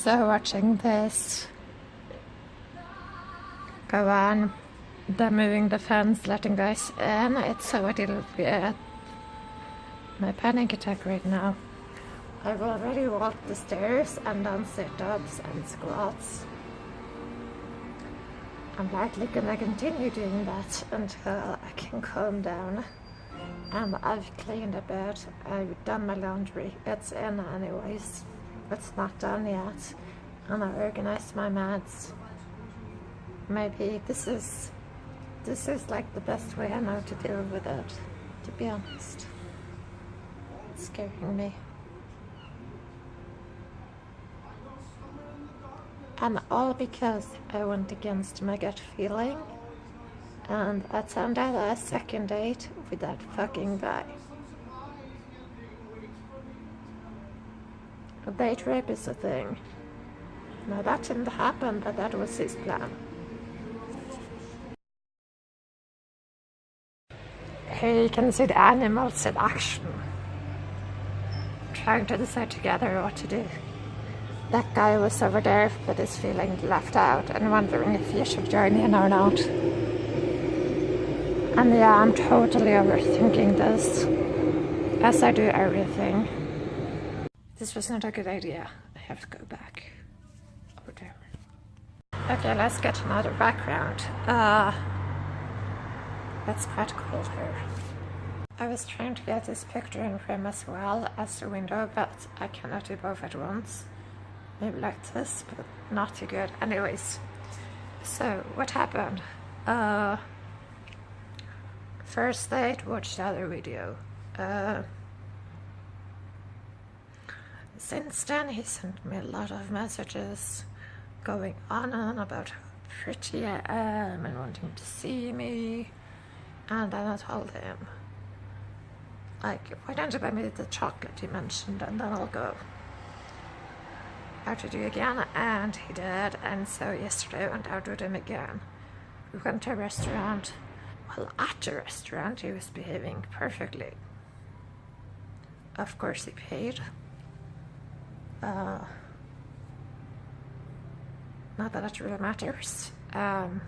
So watching this go on, they're moving the fence, letting guys in, it's so a little bit my panic attack right now. I've already walked the stairs and done sit-ups and squats. I'm likely gonna continue doing that until I can calm down. And I've cleaned a bit, I've done my laundry, it's in anyways. It's not done yet. And I organized my meds. Maybe this is like the best way I know to deal with it, to be honest. It's scaring me. And all because I went against my gut feeling and I turned out a second date with that fucking guy. A date rape is a thing. Now that didn't happen, but that was his plan. Here you can see the animals in action, trying to decide together what to do. That guy was over there, but is feeling left out and wondering if he should join in or not. And yeah, I'm totally overthinking this, as I do everything. This was not a good idea. I have to go back over there. Okay, let's get another background. That's quite cool here. I was trying to get this picture in frame as well as the window, but I cannot do both at once. Maybe like this, but not too good. Anyways, so what happened? First date, watch the other video. Since then, he sent me a lot of messages going on and on about how pretty I am and wanting to see me. And then I told him, like, why don't you buy me the chocolate you mentioned and then I'll go. How to do again, and he did. And so yesterday I went out with him again. We went to a restaurant. Well, at the restaurant he was behaving perfectly. Of course he paid. Not that it really matters. And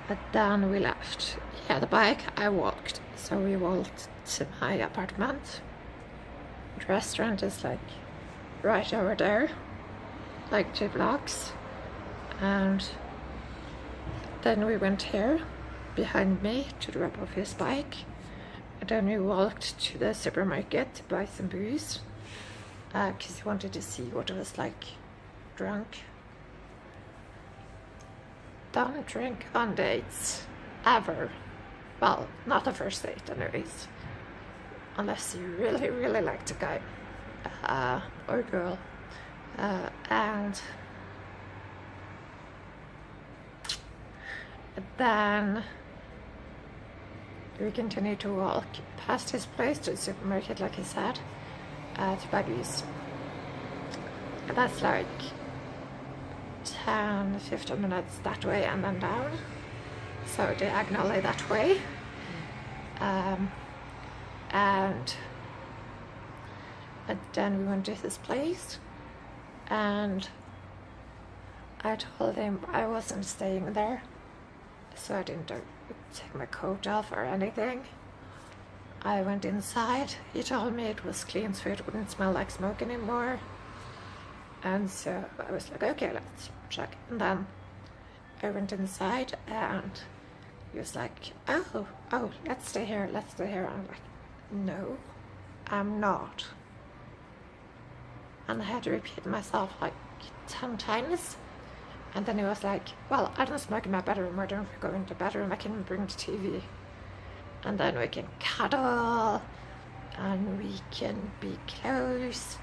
but then we left. Yeah, the bike I walked, so we walked to my apartment. The restaurant is like right over there, like 2 blocks. And then we went here behind me to drop off his bike, and then we walked to the supermarket to buy some booze because he wanted to see what it was like drunk. Don't drink on dates, ever. Well, not the first date anyways, unless you really, really like the guy or girl. And then we continued to walk past his place to the supermarket, like he said, to buy booze. And that's like 10-15 minutes that way and then down, so diagonally that way. And then we went to his place and I told him I wasn't staying there, so I didn't take my coat off or anything. I went inside. He told me it was clean so it wouldn't smell like smoke anymore. And so I was like, okay, let's check. And then I went inside and he was like, oh, let's stay here. I'm like, no, I'm not. And I had to repeat myself like 10 times. And then he was like, well, I don't smoke in my bedroom. Why don't we go into the bedroom? I can bring the TV. And then we can cuddle and we can be close.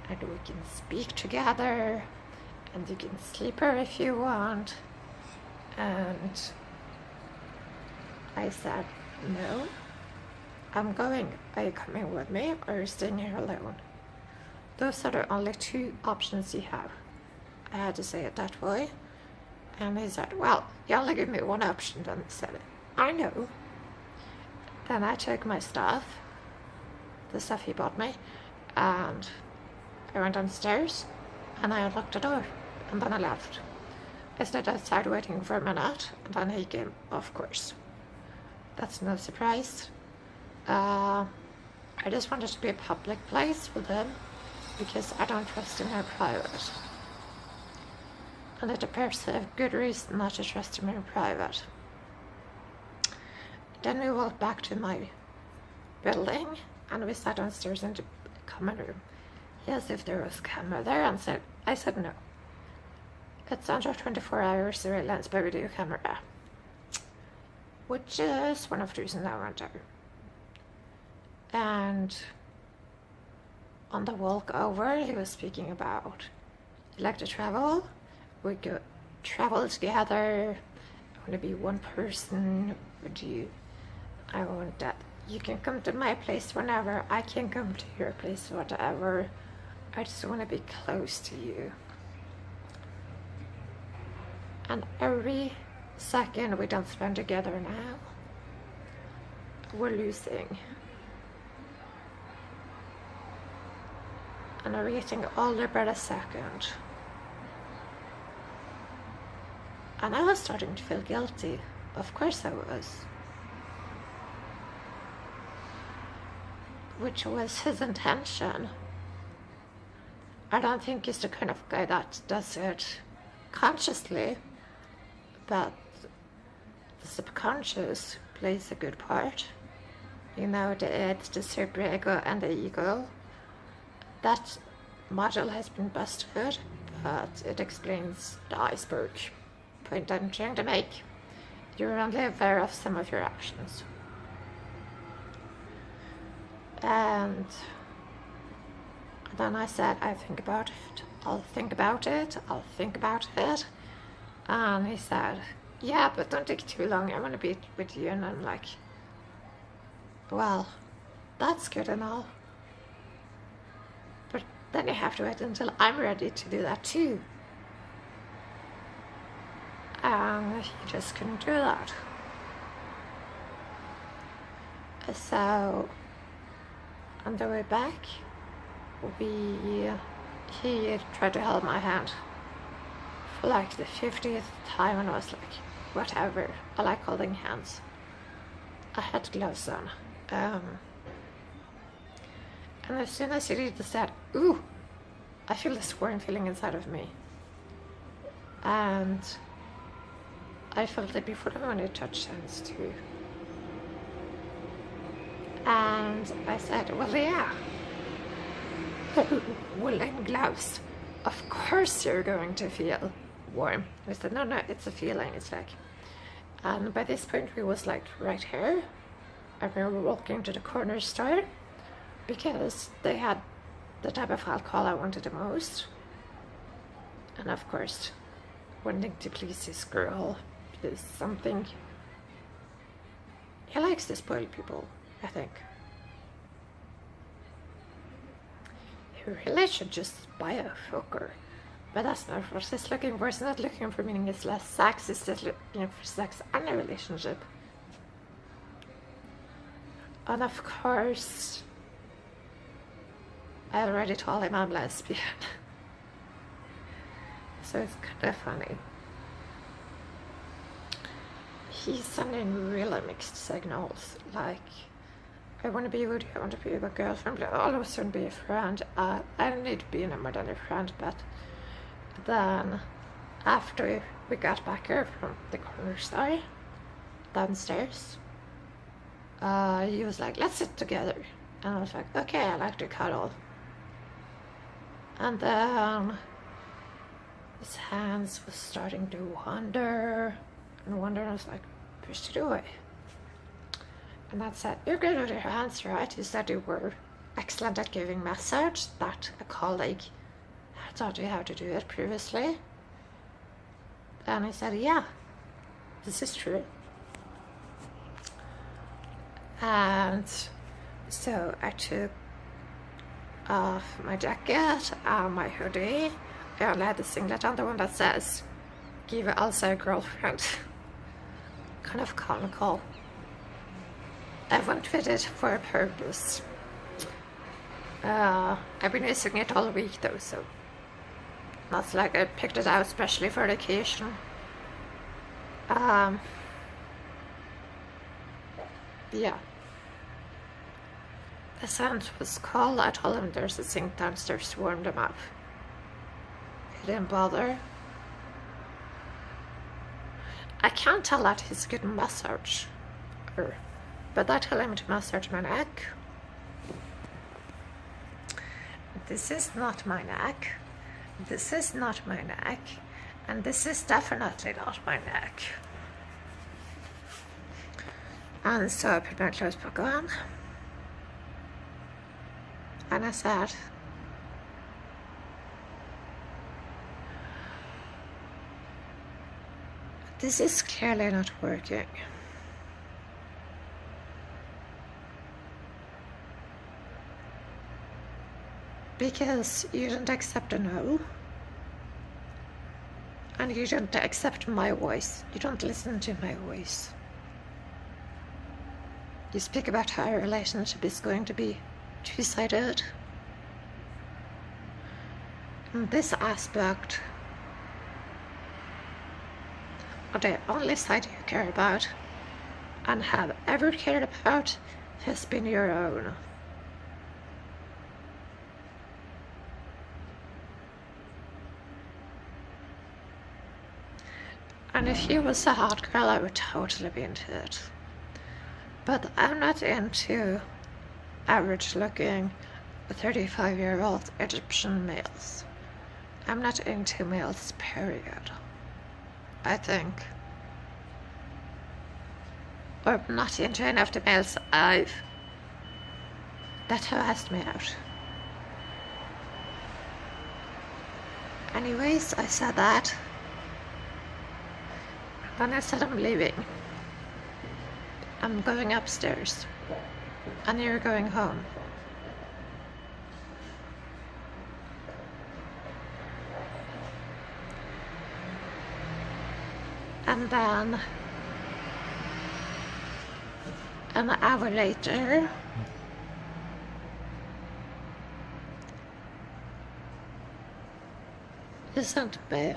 And we can speak together, and you can sleep here if you want. And I said, no, I'm going. Are you coming with me or are you staying here alone? Those are the only 2 options you have. I had to say it that way. And he said, well, you only give me one option. Then I said, I know. Then I took my stuff, the stuff he bought me, and I went downstairs and I unlocked the door, and then I left. I stood outside waiting for a minute, and then he came, of course. That's no surprise. I just wanted to be a public place with him because I don't trust him in private. And it appears to have good reason not to trust him in private. Then we walked back to my building and we sat downstairs in the common room. He asked if there was a camera there and I said no. It's under 24 hours surveillance by video camera, which is one of the reasons I went there. And on the walk over, he was speaking about, you like to travel? We could travel together. I want to be one person with you. I want that. You can come to my place whenever. I can come to your place whatever. I just want to be close to you. And every second we don't spend together now, we're losing. And I'm getting older by the second. And I was starting to feel guilty. Of course I was. Which was his intention. I don't think he's the kind of guy that does it consciously, but the subconscious plays a good part. You know, it's the super ego and the ego. That model has been busted, but it explains the iceberg. Point I'm trying to make. You're only aware of some of your actions. And then I said, I think about it. I'll think about it. I'll think about it. And he said, yeah, but don't take too long. I want to be with you. And I'm like, well, that's good and all. But then you have to wait until I'm ready to do that too. And he just couldn't do that. So on the way back, he tried to hold my hand for like the 50th time, and I was like, whatever, I like holding hands. I had gloves on. And as soon as he did that, ooh, I feel this warm feeling inside of me. And I felt it before when he touched hands too. And I said, well, yeah. Woolen gloves. Of course you're going to feel warm. I said, no, it's a feeling. It's like, and by this point we was like right here. And we were walking to the corner store because they had the type of alcohol I wanted the most. And of course, wanting to please this girl is something. He likes to spoil people, I think. He really should just buy a hooker. But that's not what he's looking for. He's not looking for meaningless less sex. He's just looking for sex and a relationship. And of course, I already told him I'm lesbian. So it's kind of funny. He's sending really mixed signals, like, I want to be with you, I want to be my girlfriend, but I'll also be a friend. I don't need to be any more than a friend, but then after we got back here from the corner store downstairs, he was like, let's sit together. And I was like, okay, I like to cuddle. And then his hands was starting to wander and wander, and I was like, pushed it away. And that said, you're good with your hands, right? You said you were excellent at giving massage, that a colleague had taught you how to do it previously. And I said, yeah, this is true. And so I took off my jacket and my hoodie. I only had the singlet on, the one that says give also a girlfriend. Kind of comical. I went with it for a purpose. I've been using it all week though, so not like I picked it out especially for the occasion. Yeah. The sound was cold. I told him there's a sink downstairs to warm them up. He didn't bother. I can't tell that he's a good massager, but I tell him to massage my neck. This is not my neck. This is not my neck. And this is definitely not my neck. And so I put my clothes back on. And I said, this is clearly not working. Because you don't accept a no. And you don't accept my voice. You don't listen to my voice. You speak about how our relationship is going to be two-sided. And this aspect, the only side you care about and have ever cared about has been your own. And if you was a hot girl, I would totally be into it. But I'm not into average looking 35-year-old Egyptian males. I'm not into males, period. I think. Or not into any of the males that have asked me out. Anyways, I said that. Then I said I'm leaving. I'm going upstairs. And you're going home. And then an hour later, he sent me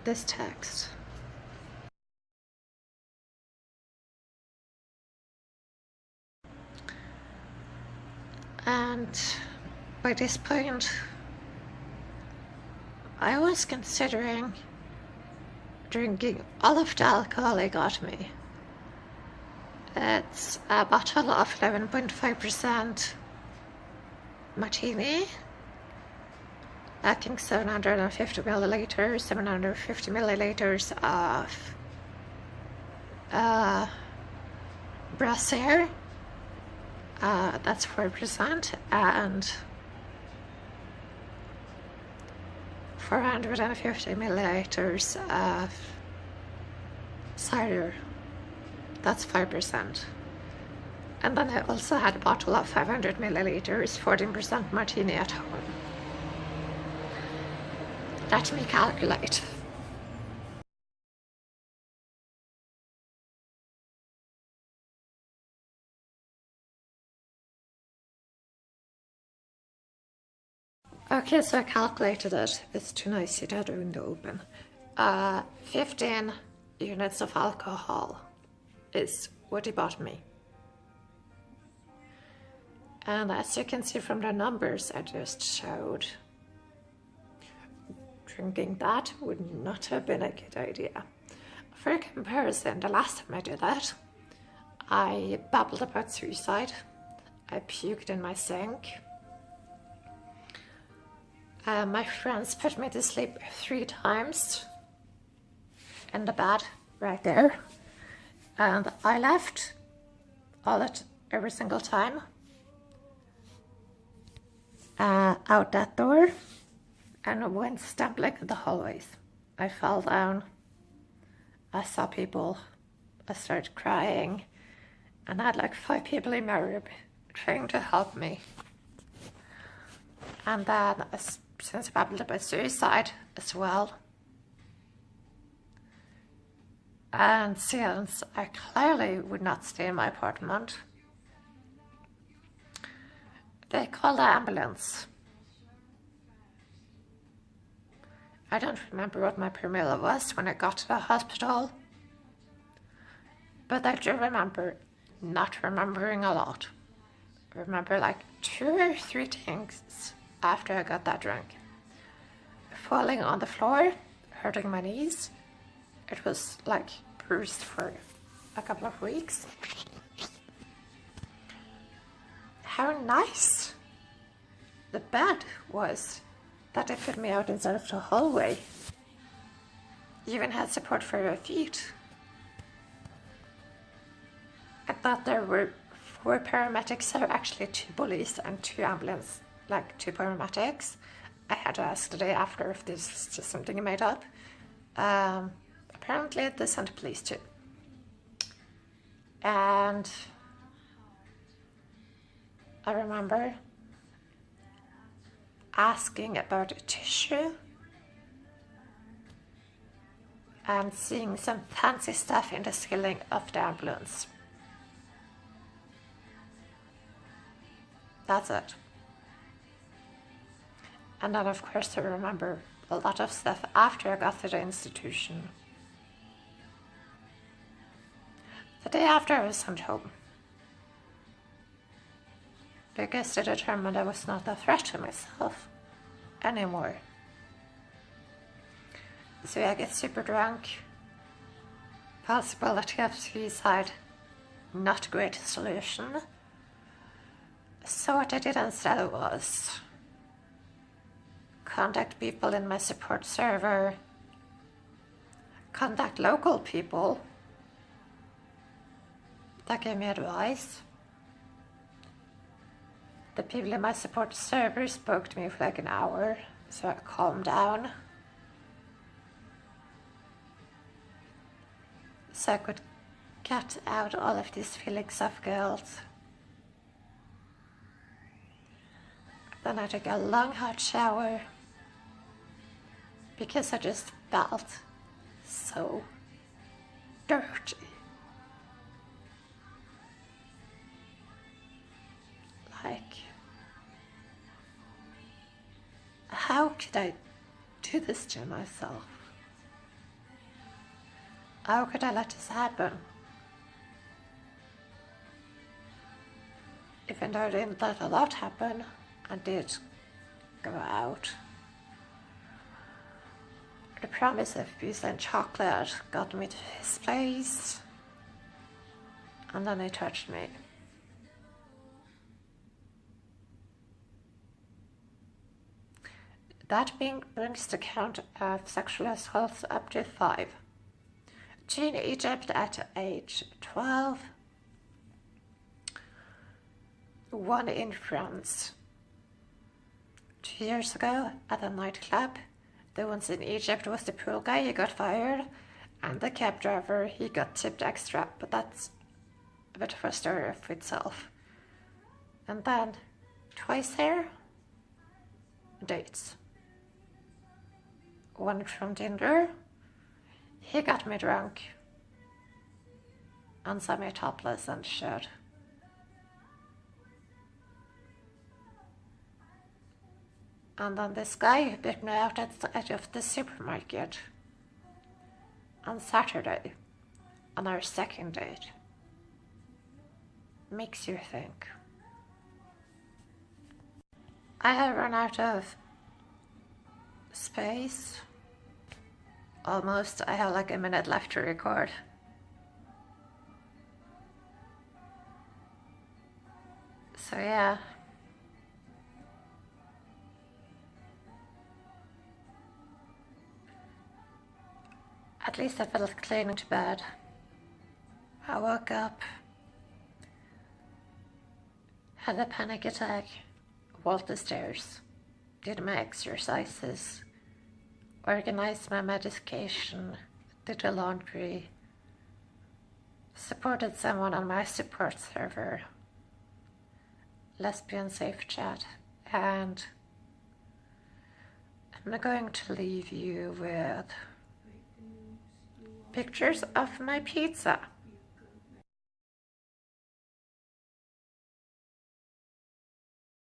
this text. And by this point, I was considering drinking all of the alcohol he got me. It's a bottle of 11.5% martini. I think 750 milliliters, 750 milliliters of Brassier. That's 4%, and 450 milliliters of cider. That's 5%. And then I also had a bottle of 500 milliliters, 14% martini at home. Let me calculate. Okay, so I calculated it. It's too noisy to have the window open. 15 units of alcohol is what he bought me. And as you can see from the numbers I just showed, drinking that would not have been a good idea. For comparison, the last time I did that, I babbled about suicide. I puked in my sink. My friends put me to sleep 3 times in the bed right there, and I left every single time out that door and went stumbling in the hallways. I fell down. I saw people. I started crying, and I had like 5 people in my room trying to help me. And then, since I babbled about suicide as well, And since I clearly would not stay in my apartment, they called the ambulance. I don't remember what my premiere was when I got to the hospital, but I do remember not remembering a lot. I remember like 2 or 3 things after I got that drunk. Falling on the floor, hurting my knees. It was like bruised for a couple of weeks. How nice the bed was that they put me out instead of the hallway. Even had support for your feet. I thought there were 4 paramedics, there were actually 2 police and 2 ambulance, like 2 paramedics. I had to ask the day after if this was just something I made up. Apparently they sent police too. And I remember asking about a tissue and seeing some fancy stuff in the ceiling of the ambulance. That's it. And then of course I remember a lot of stuff after I got to the institution. The day after I was sent home, because they determined I was not a threat to myself anymore. So I get super drunk, possibility of suicide, not a great solution. So what I did instead was contact people in my support server, contact local people that gave me advice. The people in my support server spoke to me for like an hour, so I calmed down. So I could get out all of these feelings of guilt. Then I took a long hot shower because I just felt so dirty. Like, how could I do this to myself? How could I let this happen? Even though I didn't let a lot happen, I did go out. The promise of pizza and chocolate got me to his place, and then he touched me. That brings the count of sexual assaults up to 5. 2 in Egypt at age 12, 1 in France. 2 years ago at a nightclub. The ones in Egypt was the pool guy, he got fired, and the cab driver, he got tipped extra, but that's a bit of a story of itself. And then, twice there, dates. One from Tinder, he got me drunk and saw me topless and shit. And then this guy picked me out at the edge of the supermarket on Saturday on our second date. Makes you think. I have run out of space. Almost. I have like a minute left to record. So yeah. At least I felt clean into bed. I woke up, had a panic attack, walked the stairs, did my exercises, organized my medication, did the laundry, supported someone on my support server, lesbian safe chat, and I'm going to leave you with pictures of my pizza.